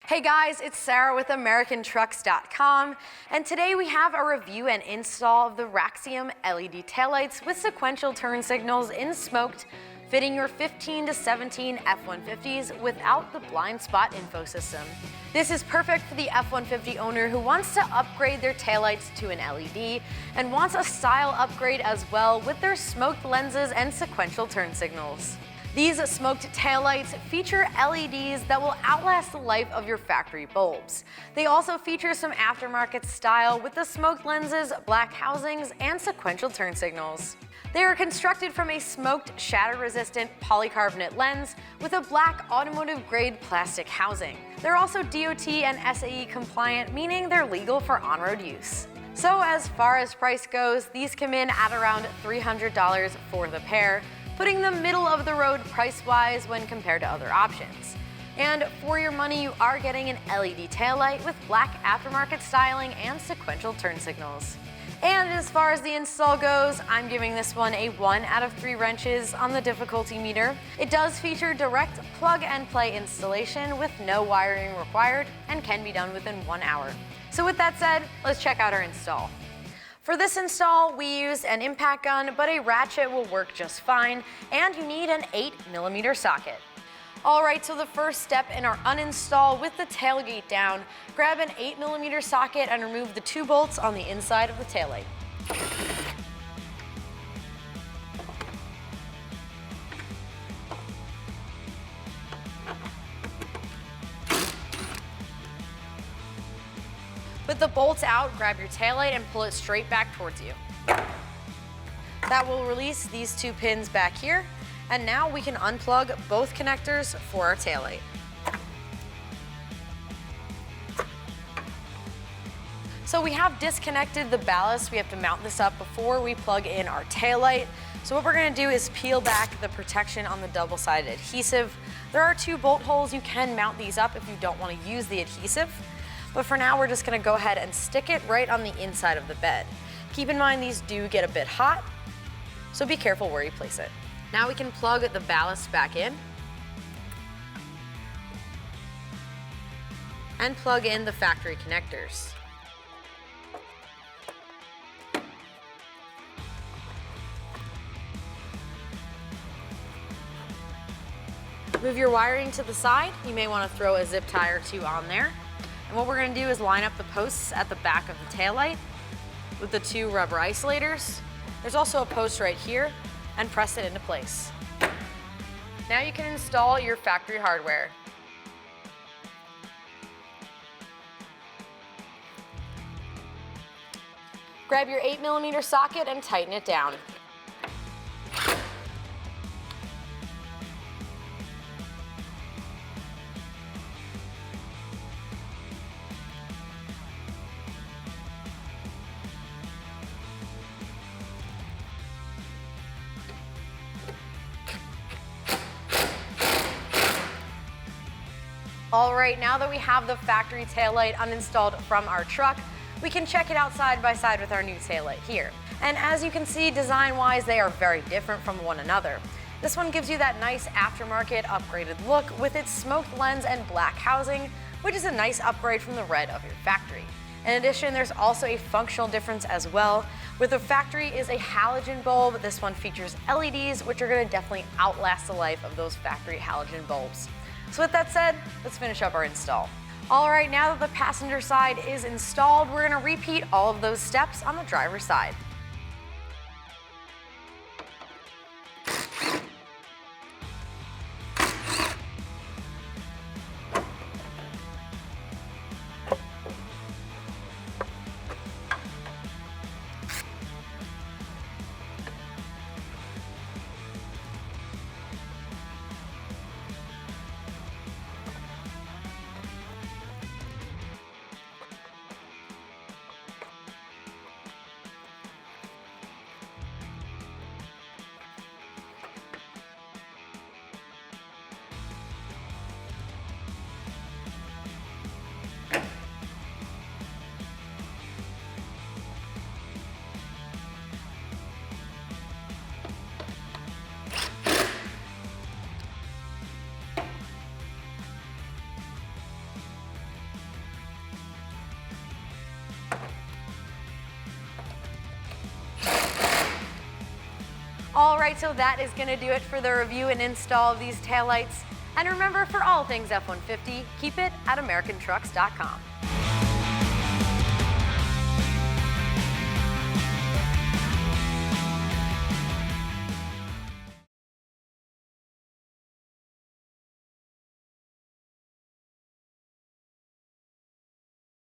Hey guys, it's Sarah with AmericanTrucks.com, and today we have a review and install of the Raxium LED taillights with sequential turn signals in smoked, fitting your 15 to 17 F-150s without the blind spot info system. This is perfect for the F-150 owner who wants to upgrade their taillights to an LED and wants a style upgrade as well with their smoked lenses and sequential turn signals. These smoked taillights feature LEDs that will outlast the life of your factory bulbs. They also feature some aftermarket style with the smoked lenses, black housings, and sequential turn signals. They are constructed from a smoked, shatter-resistant polycarbonate lens with a black automotive-grade plastic housing. They're also DOT and SAE compliant, meaning they're legal for on-road use. So as far as price goes, these come in at around $300 for the pair, putting them middle of the road price-wise when compared to other options. And for your money, you are getting an LED taillight with black aftermarket styling and sequential turn signals. And as far as the install goes, I'm giving this one a 1 out of 3 wrenches on the difficulty meter. It does feature direct plug-and-play installation with no wiring required and can be done within 1 hour. So with that said, let's check out our install. For this install, we used an impact gun, but a ratchet will work just fine, and you need an 8mm socket. Alright, so the first step in our uninstall with the tailgate down, grab an 8mm socket and remove the 2 bolts on the inside of the taillight. With the bolts out, grab your taillight and pull it straight back towards you. That will release these 2 pins back here, and now we can unplug both connectors for our taillight. So we have disconnected the ballast. We have to mount this up before we plug in our taillight. So what we're gonna do is peel back the protection on the double-sided adhesive. There are 2 bolt holes. You can mount these up if you don't wanna use the adhesive. But for now, we're just gonna go ahead and stick it right on the inside of the bed. Keep in mind these do get a bit hot, so be careful where you place it. Now we can plug the ballast back in and plug in the factory connectors. Move your wiring to the side. You may want to throw a zip tie or 2 on there. And what we're going to do is line up the posts at the back of the taillight with the 2 rubber isolators. There's also a post right here, and press it into place. Now you can install your factory hardware. Grab your 8mm socket and tighten it down. All right, now that we have the factory taillight uninstalled from our truck, we can check it out side by side with our new taillight here. And as you can see, design-wise, they are very different from one another. This one gives you that nice aftermarket upgraded look with its smoked lens and black housing, which is a nice upgrade from the red of your factory. In addition, there's also a functional difference as well. With the factory is a halogen bulb. This one features LEDs, which are going to definitely outlast the life of those factory halogen bulbs. So with that said, let's finish up our install. All right, now that the passenger side is installed, we're gonna repeat all of those steps on the driver's side. All right, so that is gonna do it for the review and install of these taillights. And remember, for all things F-150, keep it at americantrucks.com.